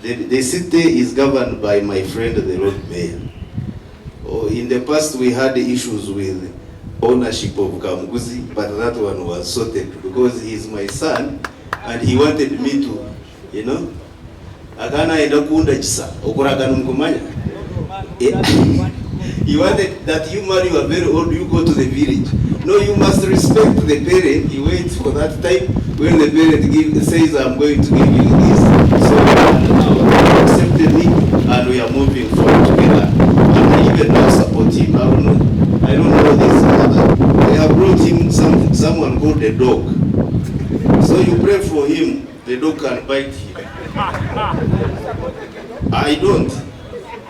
The city is governed by my friend, the road mayor. In the past, we had issues with ownership of Kamuguzi, but that one was sorted because he's my son, and he wanted me to, Agana edakunda chisa, okuragana mkumanya. He wanted that you marry, you are very old, you go to the village. No, you must respect the parent. He waits for that time when the parent says, I'm going to give you this. So now accepted me, and we are moving forward together. And I even now support him. I don't know this other. They have brought him someone called a dog. So you pray for him, the dog can bite him. I don't.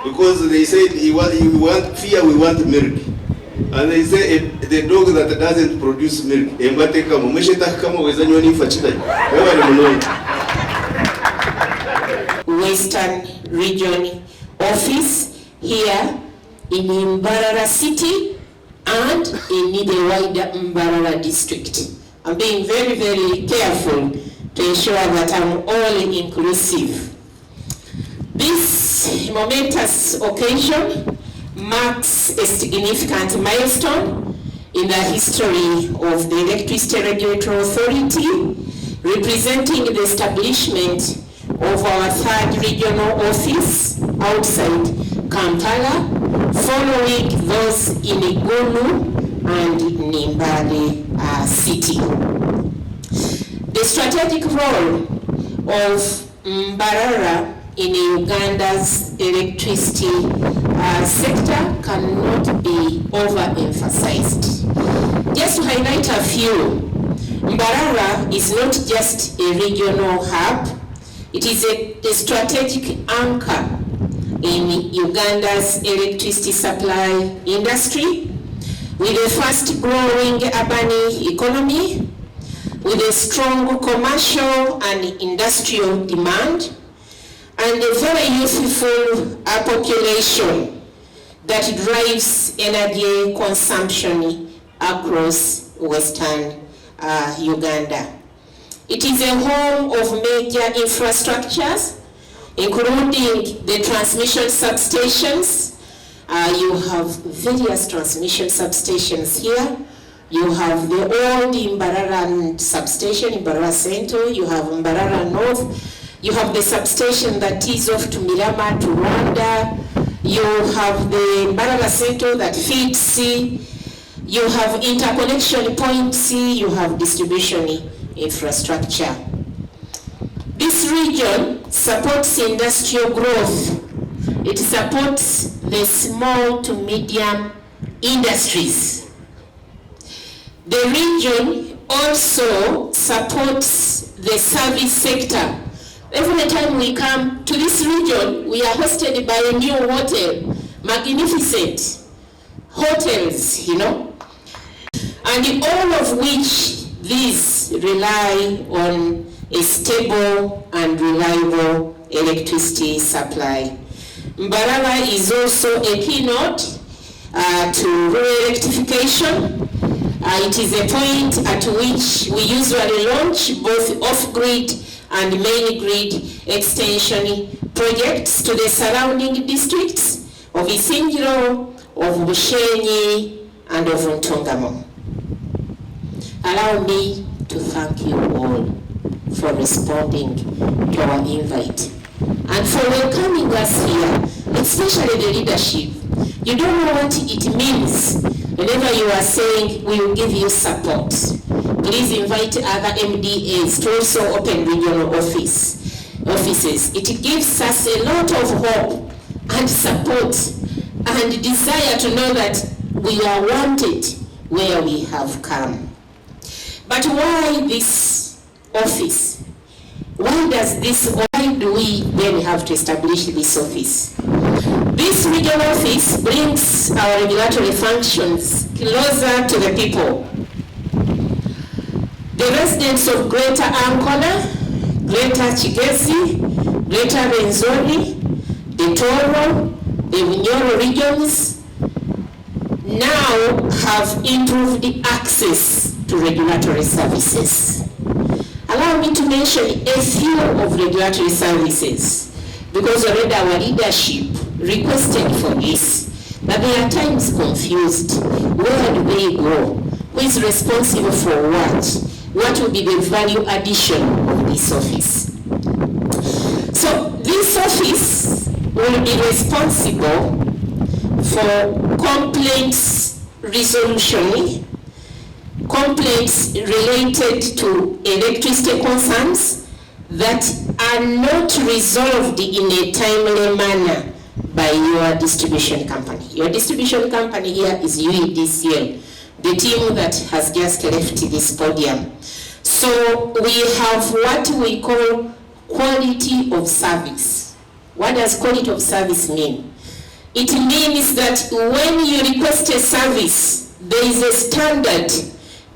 Because they said we want fear, we want milk. And they say the dog that doesn't produce milk, Mbwatekamwa Western Region Office here in Mbarara City and in the wider Mbarara district. I'm being very, very careful to ensure that I'm all inclusive. This momentous occasion marks a significant milestone in the history of the Electricity Regulatory Authority, representing the establishment of our third regional office outside Kampala, following those in Igulu and Mbale city. The strategic role of Mbarara in Uganda's electricity sector cannot be overemphasized. Just to highlight a few, Mbarara is not just a regional hub, it is a strategic anchor in Uganda's electricity supply industry, with a fast-growing urban economy, with a strong commercial and industrial demand, and a very youthful population that drives energy consumption across Western Uganda. It is a home of major infrastructures, including the transmission substations. You have various transmission substations here. You have the old Mbarara substation, Mbarara Central. You have Mbarara North. You have the substation that is off to Mirama, to Rwanda. You have the Mbarara Central that feeds C. You have interconnection point C. You have distribution infrastructure. This region supports industrial growth. It supports the small to medium industries. The region also supports the service sector. Every time we come to this region, we are hosted by a new hotel, magnificent hotels, and all of which these rely on a stable and reliable electricity supply. Mbarara is also a keynote to rural electrification. It is a point at which we usually launch both off-grid and main grid extension projects to the surrounding districts of Isingiro, of Bushenyi, and of Ntongamo. Allow me to thank you all for responding to our invite and for welcoming us here, especially the leadership. You don't know what it means whenever you are saying we will give you support. Please invite other MDAs to also open regional offices. It gives us a lot of hope and support and desire to know that we are wanted where we have come. But why this office? Why do we then have to establish this office? This regional office brings our regulatory functions closer to the people. The residents of Greater Ankona, Greater Kakyebezi, Greater Rwenzori, the Toro, the Bunyoro regions now have improved access to regulatory services. Allow me to mention a few of regulatory services. because already our leadership requested for this, but they are times confused. Where do they go? Who is responsible for what? What will be the value addition of this office? So this office will be responsible for complaints resolution, complaints related to electricity concerns that are not resolved in a timely manner by your distribution company. Your distribution company here is UEDCL, the team that has just left this podium. So we have what we call quality of service. What does quality of service mean? It means that when you request a service, there is a standard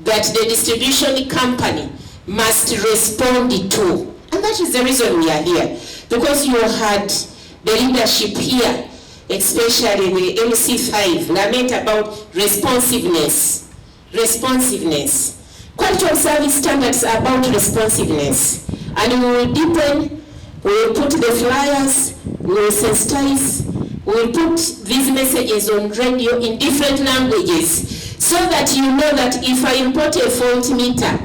that the distribution company must respond to. And that is the reason we are here. Because you had the leadership here, especially the MC5, lament about responsiveness. Responsiveness. Quality of service standards are about responsiveness. And we will deepen, we will put the flyers, we will sensitize, we will put these messages on radio in different languages so that you know that if I import a fault meter,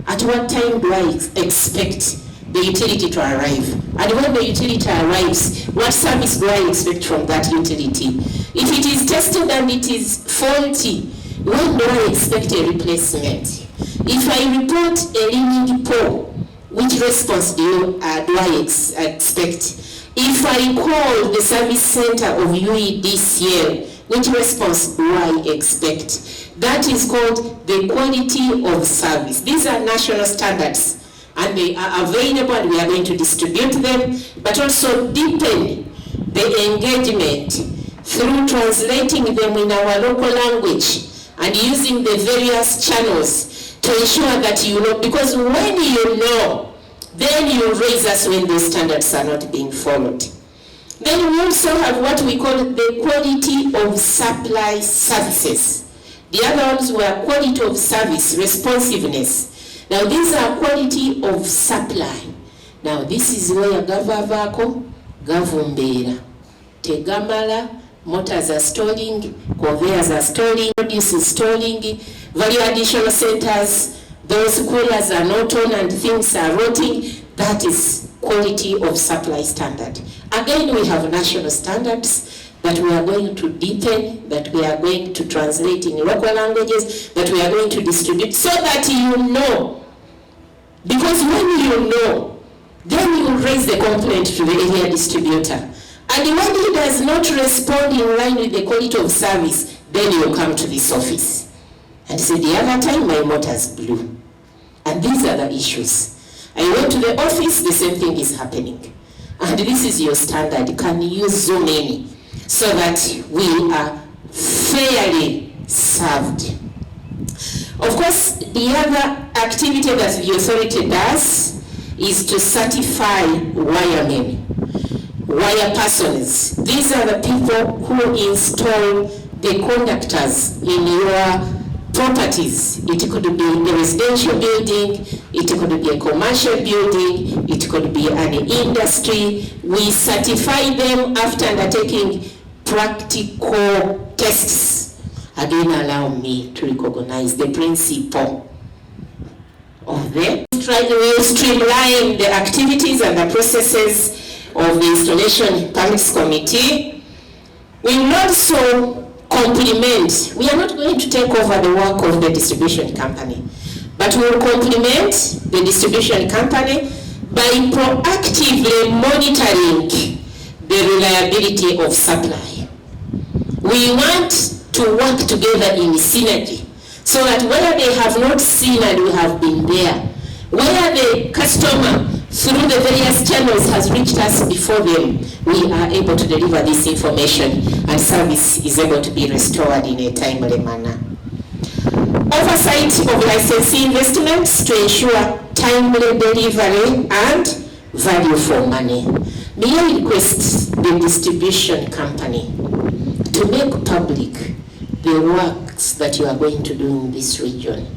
at what time do I expect the utility to arrive? And when the utility arrives, what service do I expect from that utility? If it is tested and it is faulty, when do I expect a replacement? If I report a leaning pole, which response do I expect? If I call the service center of UEDCL, which response do I expect? That is called the quality of service. These are national standards and they are available and we are going to distribute them, but also deepen the engagement through translating them in our local language and using the various channels to ensure that you know, because when you know, then you raise us when those standards are not being followed. Then we also have what we call the quality of supply services. The other ones were quality of service, responsiveness. Now these are quality of supply. Now this is where Gavavako, Gavumbera, Tegamala, motors are stalling, conveyors are stalling, produce is stalling, value additional centers, those coolers are not on and things are rotting. That is quality of supply standard. Again, we have national standards that we are going to deepen, that we are going to translate in local languages, that we are going to distribute so that you know. Because when you know, then you raise the complaint to the area distributor. And when he does not respond in line with the quality of service, then you come to this office and say, the other time my motors blew. And these are the issues. I went to the office, the same thing is happening. And this is your standard. Can you zoom in so that we are fairly served? Of course, the other activity that the authority does is to certify wiremen, wire persons. These are the people who install the conductors in your properties. It could be a residential building, it could be a commercial building, it could be an industry. We certify them after undertaking practical tests. Again, allow me to recognize the principle of them. We will streamline the activities and the processes of the installation permits committee. We will also complement. We are not going to take over the work of the distribution company, but we will complement the distribution company by proactively monitoring the reliability of supply. We want to work together in synergy so that where they have not seen and we have been there, where the customer through the various channels has reached us before them, we are able to deliver this information and service is able to be restored in a timely manner. Oversight of licensee investments to ensure timely delivery and value for money. May I request the distribution company to make public the works that you are going to do in this region.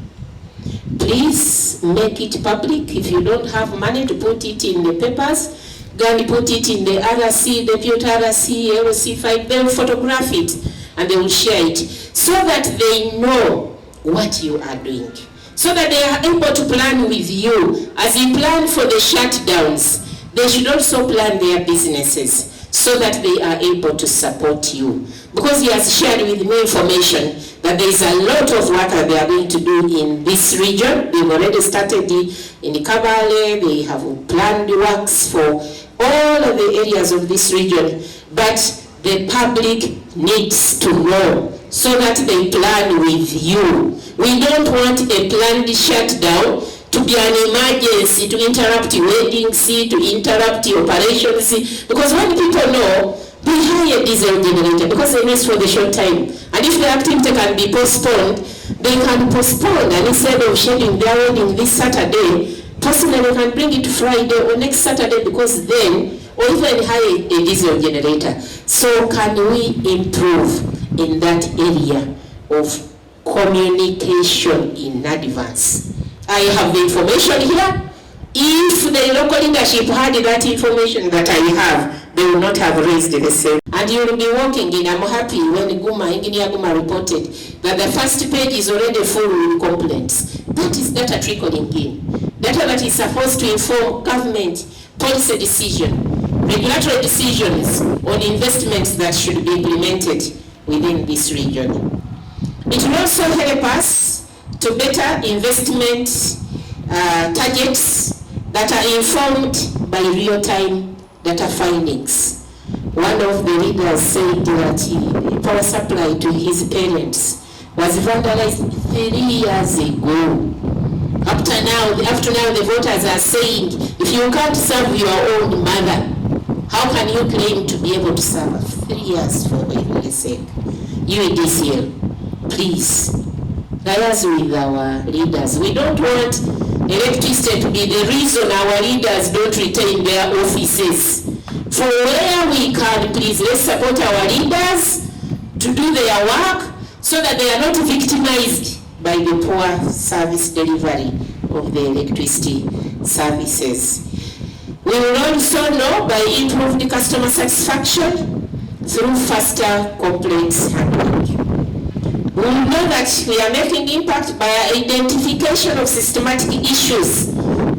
Please make it public. If you don't have money to put it in the papers, go and put it in the RC, deputy RC, LC5, they will photograph it and they will share it so that they know what you are doing. So that they are able to plan with you. As you plan for the shutdowns, they should also plan their businesses so that they are able to support you. Because he has shared with me information that there is a lot of work that they are going to do in this region. They've already started in Kabale, they have planned works for all of the areas of this region. But the public needs to know so that they plan with you. We don't want a planned shutdown to be an emergency, to interrupt weddings, to interrupt operations. Because when people know, they hire a diesel generator because they need for the short time. And if the activity can be postponed, they can postpone. And instead of scheduling their wedding this Saturday, possibly they can bring it Friday or next Saturday, because then, or even hire a diesel generator. So can we improve in that area of communication in advance? I have the information here. If the local leadership had that information that I have, they will not have raised the same. And you will be working in, I'm happy when Engineer Guma reported that the first page is already full with complaints. That is data trickling in. Data that is supposed to inform government policy decision, regulatory decisions on investments that should be implemented within this region. It will also help us to better investment targets that are informed by real-time data findings. One of the leaders said that power supply to his parents was vandalized 3 years ago. Up to now, the voters are saying, if you can't serve your own mother, how can you claim to be able to serve 3 years for God's sake? UADCL, please, liaise with our leaders. We don't want electricity to be the reason our leaders don't retain their offices. For where we can, please, let's support our leaders to do their work so that they are not victimized by the poor service delivery of the electricity services. We will also know by improved customer satisfaction through faster complaints handling. We will know that we are making impact by identification of systematic issues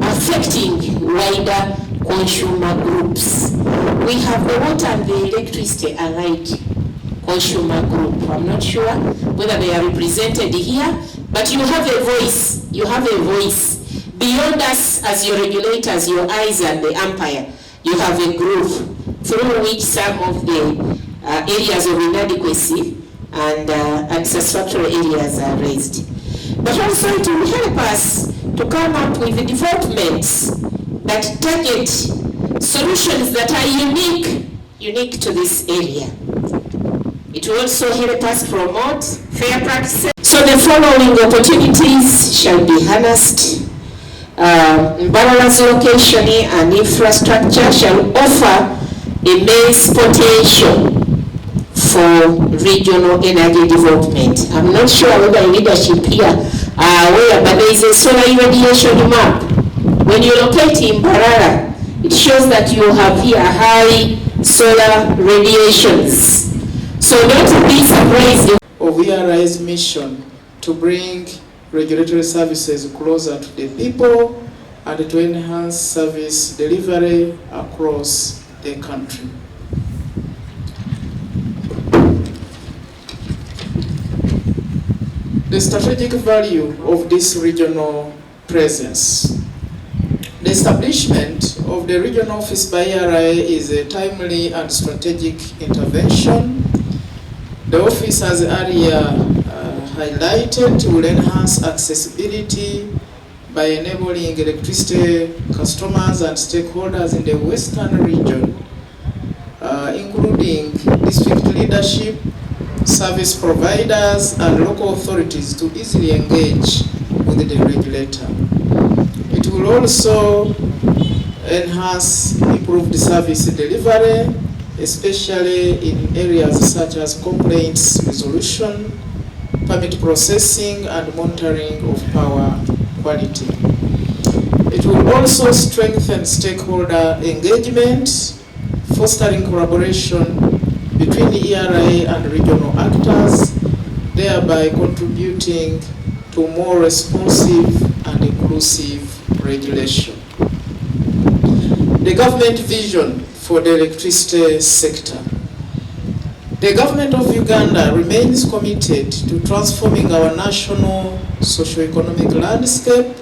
affecting wider consumer groups. We have the water and the electricity allied consumer group. I'm not sure whether they are represented here, but you have a voice. You have a voice. Beyond us as your regulators, your eyes and the umpire, you have a group through which some of the areas of inadequacy and unsatisfactory areas are raised. But also it will help us to come up with developments that target solutions that are unique to this area. It will also help us promote fair practices. So the following opportunities shall be harnessed. Mbarara's location and infrastructure shall offer immense potential for regional energy development. I'm not sure whether leadership here are aware, but there is a solar irradiation map. When you locate in Mbarara, it shows that you have here high solar radiations. So don't be surprised. Of ERI's mission to bring regulatory services closer to the people and to enhance service delivery across the country. The strategic value of this regional presence. The establishment of the regional office by ERI is a timely and strategic intervention. The office, as earlier highlighted, will enhance accessibility by enabling electricity customers and stakeholders in the western region, including district leadership, service providers, and local authorities to easily engage with the regulator. It will also enhance improved service delivery, especially in areas such as complaints resolution, permit processing, and monitoring of power quality. It will also strengthen stakeholder engagement, fostering collaboration between the ERA and regional actors, thereby contributing to more responsive and inclusive regulation. The government vision for the electricity sector. The government of Uganda remains committed to transforming our national socio-economic landscape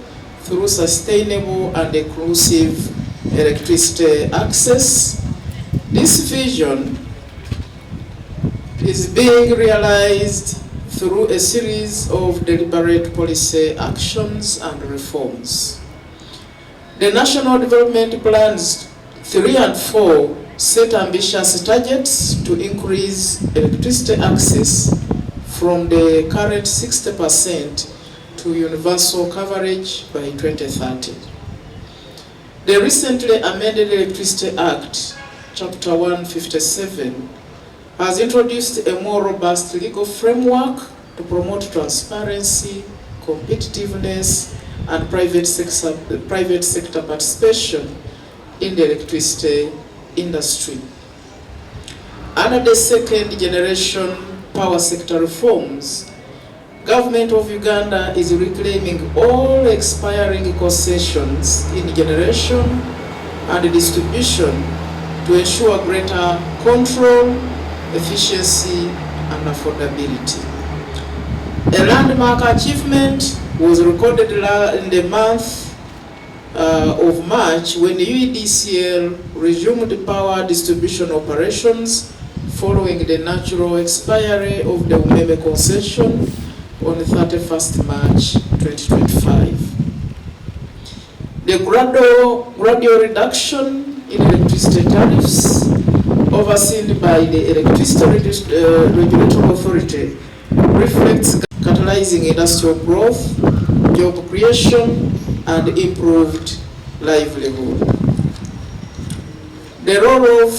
through sustainable and inclusive electricity access. This vision is being realized through a series of deliberate policy actions and reforms. The National Development Plans 3 and 4 set ambitious targets to increase electricity access from the current 60% to universal coverage by 2030. The recently amended Electricity Act, Chapter 157, has introduced a more robust legal framework to promote transparency, competitiveness, and private sector participation in the electricity industry. Under the second generation power sector reforms, Government of Uganda is reclaiming all expiring concessions in generation and distribution to ensure greater control, efficiency, and affordability. A landmark achievement was recorded in the month of March when the UEDCL resumed power distribution operations following the natural expiry of the Umeme concession on the 31st March 2025. The gradual reduction in electricity tariffs overseen by the Electricity Regulatory Authority reflects catalyzing industrial growth, job creation, and improved livelihood. The role of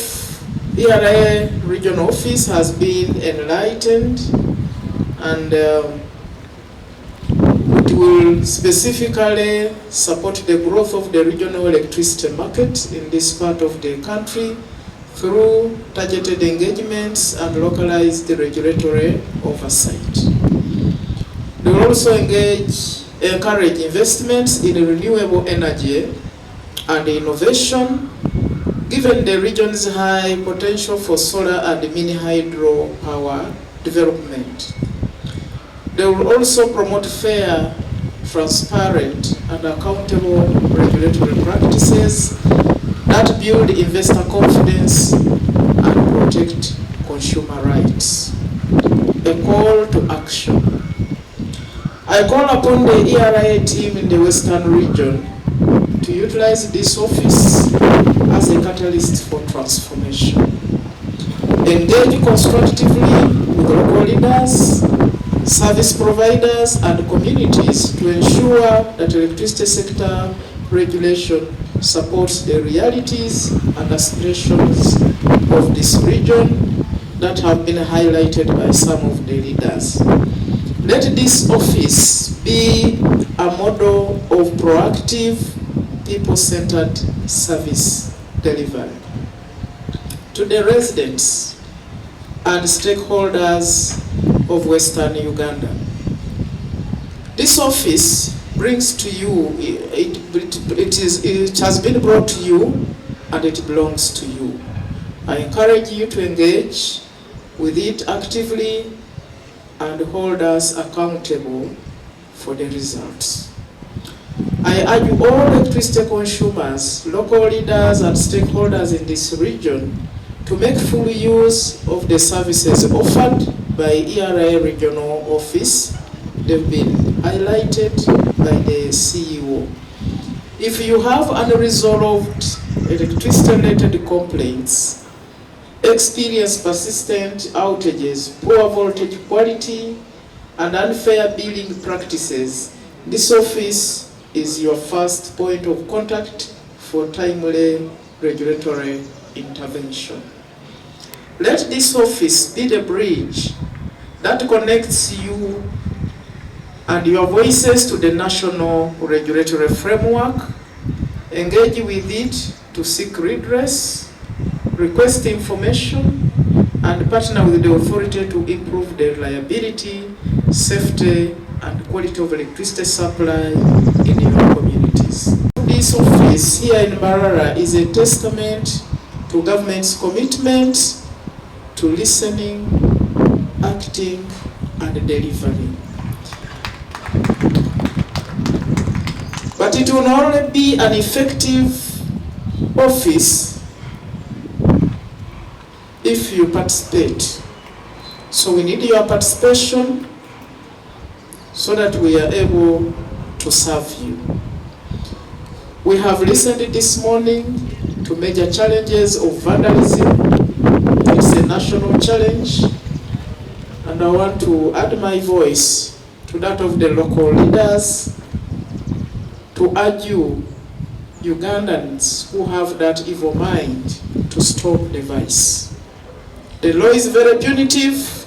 ERA Regional Office has been enlightened, and it will specifically support the growth of the regional electricity market in this part of the country through targeted engagements and localized regulatory oversight. They will also encourage investments in renewable energy and innovation, given the region's high potential for solar and mini hydro power development. They will also promote fair, transparent, and accountable regulatory practices that build investor confidence and protect consumer rights. A call to action. I call upon the ERA team in the Western region to utilize this office as a catalyst for transformation. Engage constructively with local leaders, service providers, and communities to ensure that electricity sector regulation supports the realities and aspirations of this region that have been highlighted by some of the leaders. Let this office be a model of proactive, people-centered service delivery. To the residents and stakeholders of Western Uganda, this office brings to you, it has been brought to you, and it belongs to you. I encourage you to engage with it actively and hold us accountable for the results. I urge all electricity consumers, local leaders, and stakeholders in this region to make full use of the services offered by ERA Regional Office. They've been highlighted by the CEO. If you have unresolved electricity-related complaints, experience persistent outages, poor voltage quality, and unfair billing practices, this office is your first point of contact for timely regulatory intervention. Let this office be the bridge that connects you and your voices to the national regulatory framework engage with it to seek redress, request information, and partner with the authority to improve the reliability, safety, and quality of electricity supply in your communities. This office here in Mbarara is a testament to government's commitment to listening, acting, and delivering. But it will only be an effective office if you participate. So we need your participation so that we are able to serve you. We have listened this morning to major challenges of vandalism. It's a national challenge, and I want to add my voice to that of the local leaders to urge you, Ugandans who have that evil mind, to stop the vice. The law is very punitive,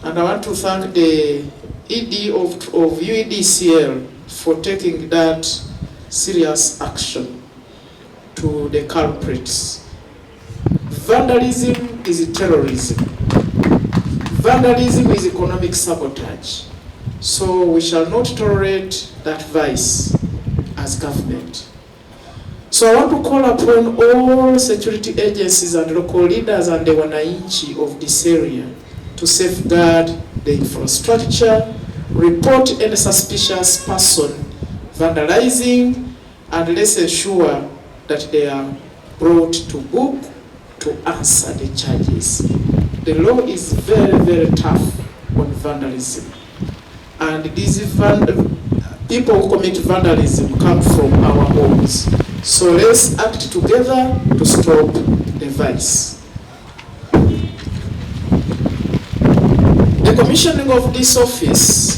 and I want to thank the ED of UEDCL for taking that serious action to the culprits. Vandalism is terrorism. Vandalism is economic sabotage. So we shall not tolerate that vice as government. So I want to call upon all security agencies and local leaders and the wananchi of this area to safeguard the infrastructure, report any suspicious person vandalizing, and let's ensure that they are brought to book to answer the charges. The law is very, very tough on vandalism. And these people who commit vandalism come from our homes. So let's act together to stop the vice. The commissioning of this office.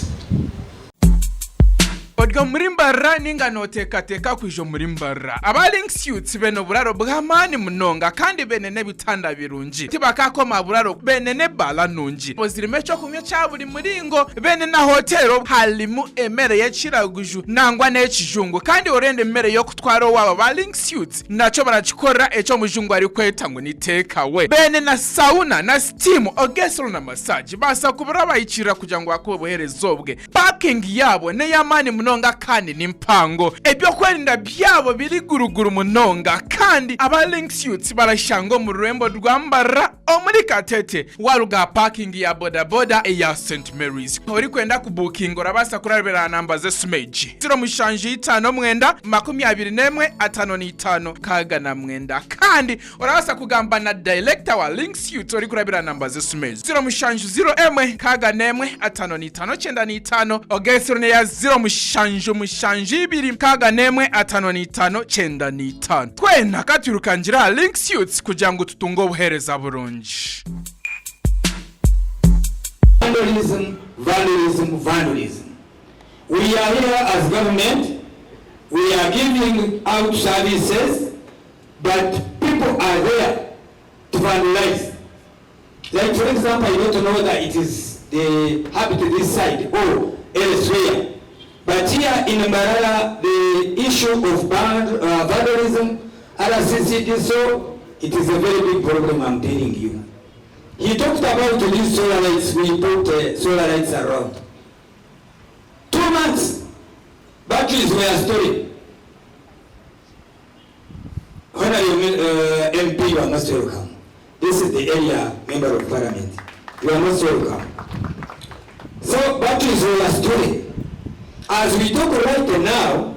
Odgo muri Mbarara ninga notekateka kwijo muri Mbarara. Abaling suits beno buraro bwamani munonga kandi benene bitanda birungi. Tibakakoma buraro benene bala nungi. Pozirimecho kumye cyaburi muringo benena hotelo halimu emere yachiraguju nangwa n'ekijungu kandi orende emere yo kutwaro waba baling suits nacho barachikora echo mujungu ari kweta ngo ni take away. Benena sauna na steam ogesro na massage basa kubura bayicira kugira ngo akoboherezobwe. Parking yabo ne yamani munonga kandi nimpango ebyo kwerinda byabo biri guruguru munonga kandi abaling suits barashango mu Rurembo rwa Mbarara omuri Katete waruga parking ya boda boda ya St Mary's ori kwenda ku booking orabasa kurabera namba ze smeji 0 kaga na mwenda kandi orabasa kugamba na director wa link suits ori kurabera namba ze smeji 0 kaga nemwe 555 ogesro ne ya 0 kaga nemwe 555 twena katurukangira link suits kugira ngo tutungo obuhereza burungi. Vandalism. We are here as government, we are giving out services, but people are there to vandalize. Like for example, I don't know that it is the habit this side or elsewhere. But here in Mbarara, the issue of vandalism, RCCD, so it is a very big problem, I'm telling you. He talked about these solar lights, we put solar lights around. 2 months, batteries were stored. When I MP, you are most welcome. This is the area member of parliament. You are most welcome. So batteries were stored. As we talk right now,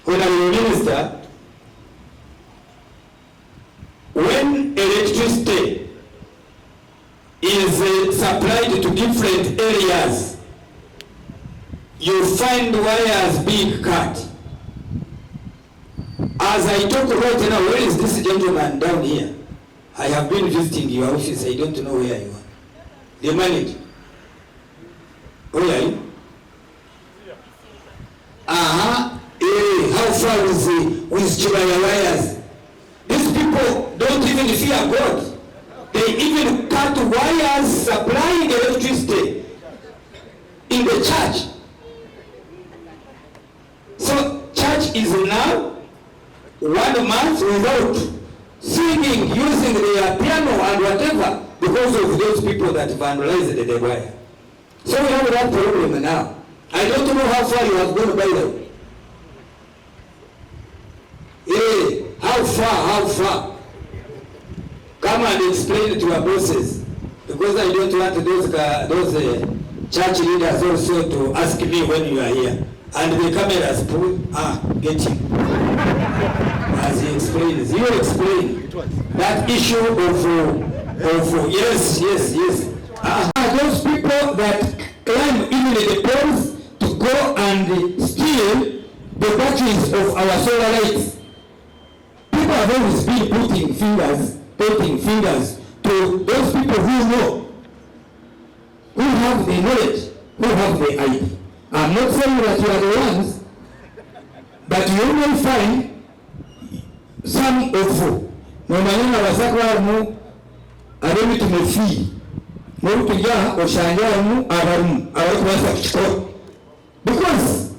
Honorable Minister, when electricity is supplied to different areas, you find wires being cut. As I talk right now, where is this gentleman down here? I have been visiting your office, I don't know where you are. The manager. Where are you? How far is with Chibaya wires? These people don't even fear God. They even cut wires supplying electricity in the church. So church church is now 1 month without singing, using their piano and whatever, because of those people that vandalized the wire. So we have that problem now. I don't know how far you have gone by the way. Hey, how far? Come and explain it to your bosses, because I don't want those church leaders also to ask me when you are here. And the cameras pull, get him. As he explains, you explain that issue of yes. Those people that climb even the poles to go and steal the batteries of our solar lights. People have always been pointing fingers to those people who know, who have the knowledge, who have the idea. I'm not saying that you are the ones, but you will find some of Nomanyana wasakwamu aremi tumefi Morutuja Oshanyamu Avarum because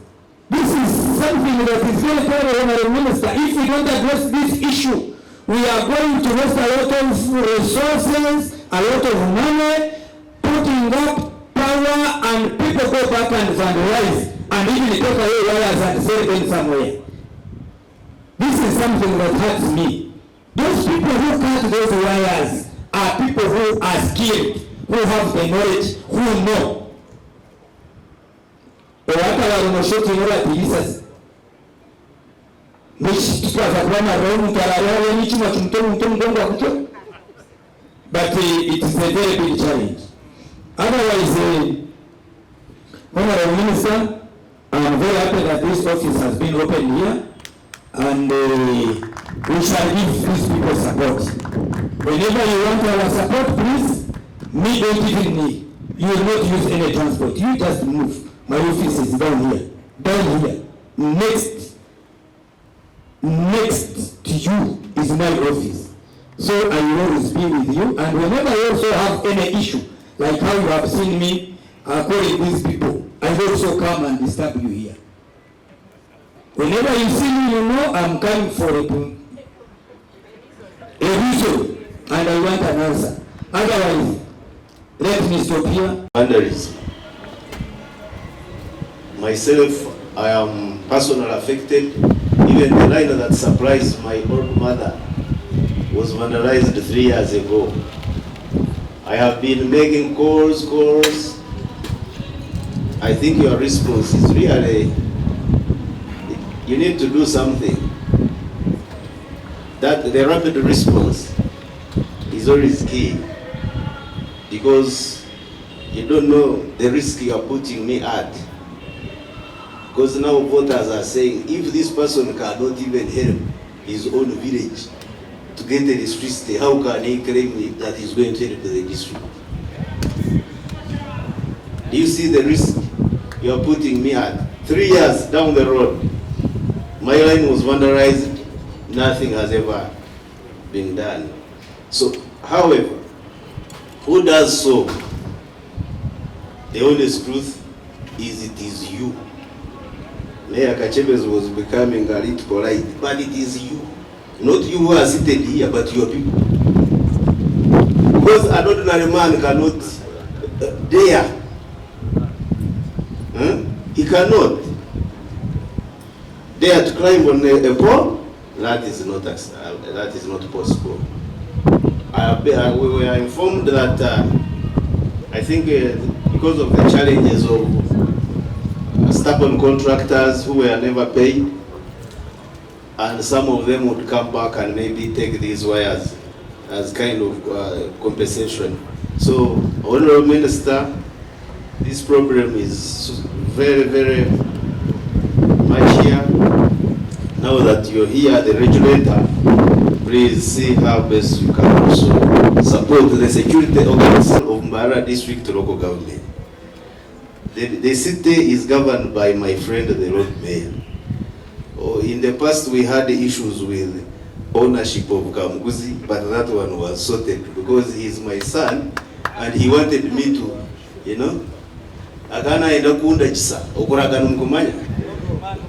this is something that is very clear, Honorable Minister. If we don't address this issue, we are going to waste a lot of resources, a lot of money, putting up power, and people go back and vandalize and even take away wires and sell them somewhere. This is something that hurts me. Those people who cut those wires are people who are skilled, who have the knowledge, who know. But it is a very big challenge. Otherwise, Honorable Minister, I'm very happy that this office has been opened here, and we shall give these people support. Whenever you want our support, please, me don't even need. You will not use any transport. You just move. My office is down here. Next to you is my office. So I will always be with you. And whenever you also have any issue, like how you have seen me calling these people, I also come and disturb you here. Whenever you see me, you know I'm coming for a reason, and I want an answer. Otherwise, let me stop here. Vandalism. Myself, I am personally affected. Even the line that surprised my old mother was vandalized 3 years ago. I have been making calls. I think your response is really, you need to do something. That the rapid response is always key, because you don't know the risk you are putting me at. Because now voters are saying, if this person cannot even help his own village to get electricity, how can he claim that he's going to help the district? Do you see the risk you are putting me at? 3 years down the road, my line was vandalized, nothing has ever been done. So, however, who does so? The honest truth is it is you. Mayor Kakyebezi was becoming a little polite, but it is you. Not you who are seated here, but your people. Because an ordinary man cannot dare. He cannot dare to climb on a pole. That is not possible. We were informed that I think because of the challenges of stubborn contractors who were never paid, and some of them would come back and maybe take these wires as kind of compensation. So, Honorable Minister, this problem is very, very much here. Now that you're here, the regulator, please see how best you can also support the security organs of Mbarara District Local Government. The city is governed by my friend, the road mayor. In the past, we had issues with ownership of Kamuguzi, but that one was sorted because he's my son, and he wanted me to, Agana enda kunda chisa, okuragana mkumanya.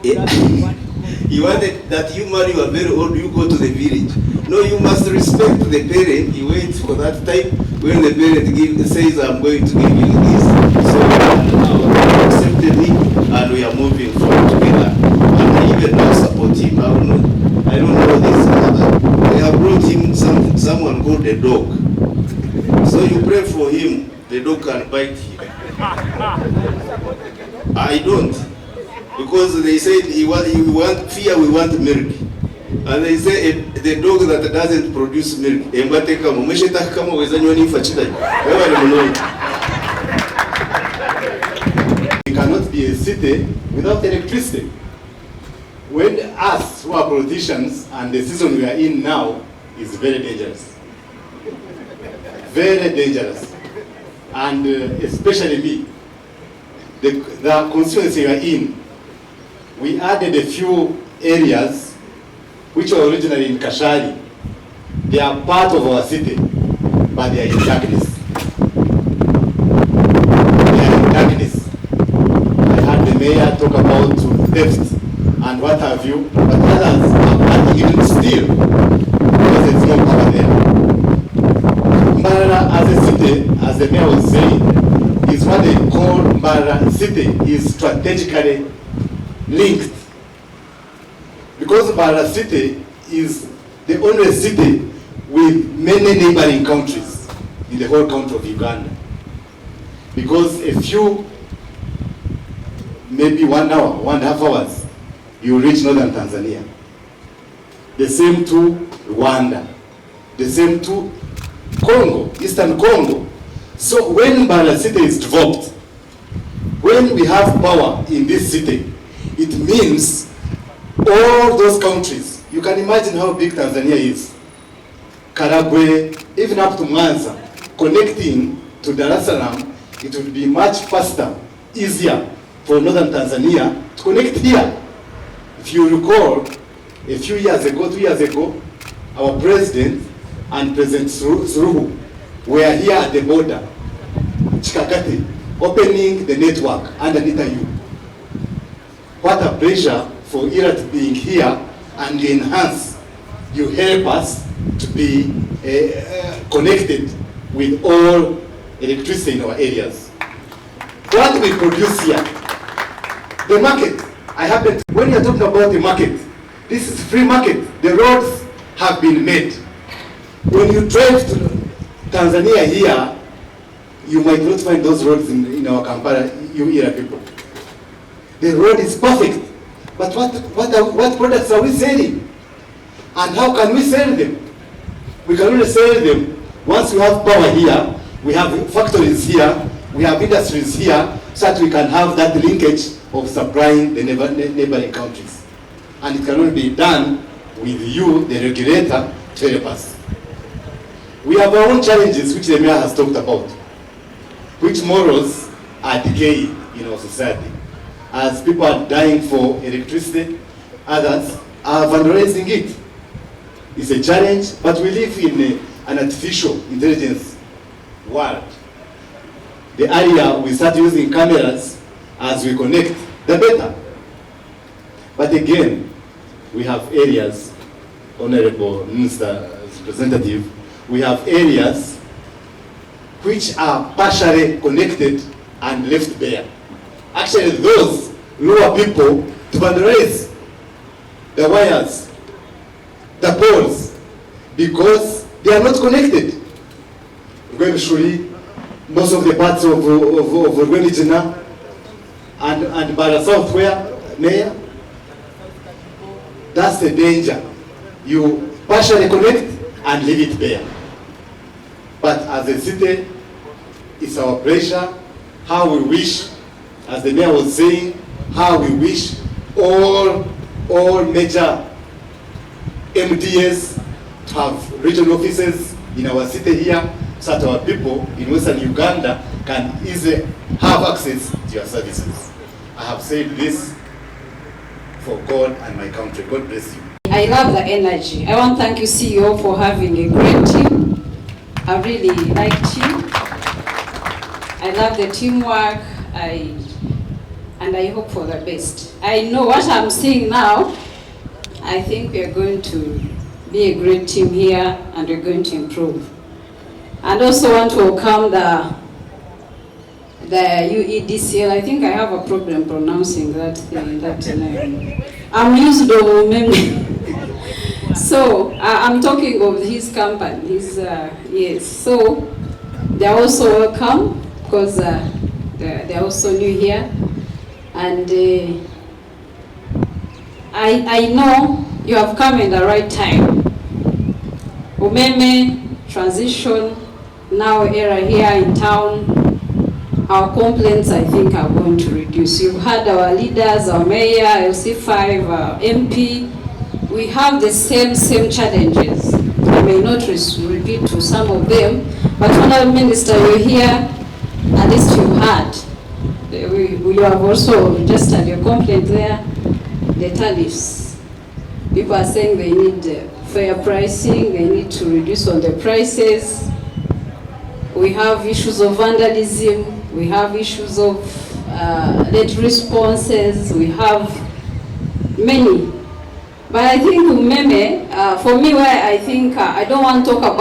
He wanted that you marry, you are very old, you go to the village. No, you must respect the parent. You wait for that time when the parent says, I'm going to give you this. So now accepted it and we are moving forward together. And I even now support him. I don't know this other. They have brought him someone called a dog. So you pray for him, the dog can bite him. I don't. Because they said we want fear, we want milk. And they say the dog that doesn't produce milk, Mbwatekamwa Rukamba wezanywa nifachida. We cannot be a city without electricity. When us who are politicians and the season we are in now is very dangerous. Very dangerous. And especially me, the constituency we are in, we added a few areas which were originally in Kashari. They are part of our city, but they are in darkness. They are in darkness. I heard the mayor talk about theft and what have you, but others have nothing even still because there's no power there. Mbarara as a city, as the mayor was saying, is what they call Mbarara city, is strategically linked. Because Mbarara city is the only city with many neighboring countries in the whole country of Uganda. Because a few, maybe 1 hour, 1.5 hours, you reach northern Tanzania. The same to Rwanda. The same to Congo, Eastern Congo. So when Mbarara city is developed, when we have power in this city, it means all those countries, you can imagine how big Tanzania is. Karagwe, even up to Mwanza, connecting to Dar es Salaam, it would be much faster, easier for northern Tanzania to connect here. If you recall, a few years ago, 2 years ago, our president and President Suluhu were here at the border, Chikakati, opening the network underneath you. What a pleasure for IRAT being here and enhance. You help us to be connected with all electricity in our areas. What we produce here, the market. When you're talking about the market, this is free market. The roads have been made. When you drive to Tanzania here, you might not find those roads in our Kampala, you IRA people. The road is perfect. But what products are we selling? And how can we sell them? We can only sell them once we have power here, we have factories here, we have industries here, so that we can have that linkage of supplying the neighboring countries. And it can only be done with you, the regulator, to help us. We have our own challenges, which the mayor has talked about, which morals are decaying in our society. As people are dying for electricity, others are vandalizing it. It's a challenge, but we live in an artificial intelligence world. The earlier we start using cameras as we connect, the better. But again, we have areas, Honorable Minister Representative, we have areas which are partially connected and left bare. Actually, those lure people to vandalize the wires, the poles, because they are not connected. Eventually, most of the parts of Rwenijina and Mbarara South, where, Mayor, that's the danger. You partially connect and leave it bare. But as a city, it's our pleasure, how we wish, as the mayor was saying, how we wish all major MDAs to have regional offices in our city here, so that our people in Western Uganda can easily have access to your services. I have said this for God and my country. God bless you. I love the energy. I want to thank you, CEO, for having a great team. I really liked you. I love the teamwork. and I hope for the best. I know what I'm seeing now. I think we are going to be a great team here, and we're going to improve. And also want to welcome the UEDCL. I think I have a problem pronouncing that thing, that name. I'm used to memory. So I'm talking of his company. Yes. So they're also welcome because they're also new here, and I know you have come in the right time. Umeme transition now era here in town. Our complaints, I think, are going to reduce. You've had our leaders, our mayor, LC5, our MP. We have the same challenges. I may not repeat to some of them, but Honorable Minister, you're here, at least you've heard. You have also registered your complaint there. The tariffs. People are saying they need fair pricing, they need to reduce on the prices. We have issues of vandalism, we have issues of late responses, we have many. But I think Umeme, for me, where I think I don't want to talk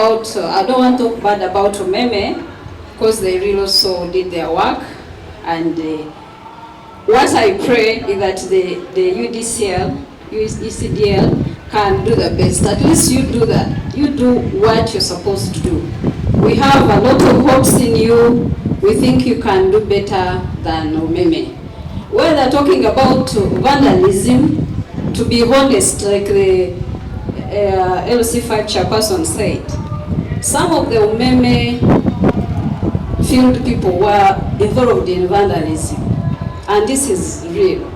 bad about Umeme, because they really also did their work. And what I pray is that the UECDL can do the best. At least you do that. You do what you're supposed to do. We have a lot of hopes in you. We think you can do better than Umeme. Where they're talking about vandalism, to be honest, like the LC5 chairperson said, some of the Umeme field people were involved in vandalism, and this is real.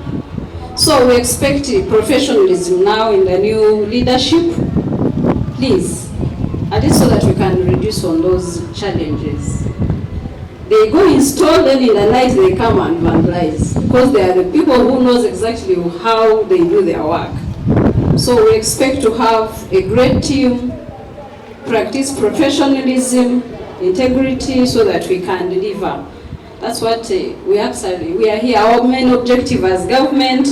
So we expect professionalism now in the new leadership, please, at least so that we can reduce on those challenges. They go install, then in the night they come and vandalize, because they are the people who knows exactly how they do their work. So we expect to have a great team, practice professionalism, integrity, so that we can deliver. That's what we are here. Our main objective as government,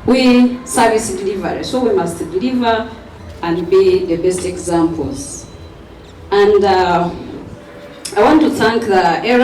we service delivery. So we must deliver and be the best examples. And I want to thank the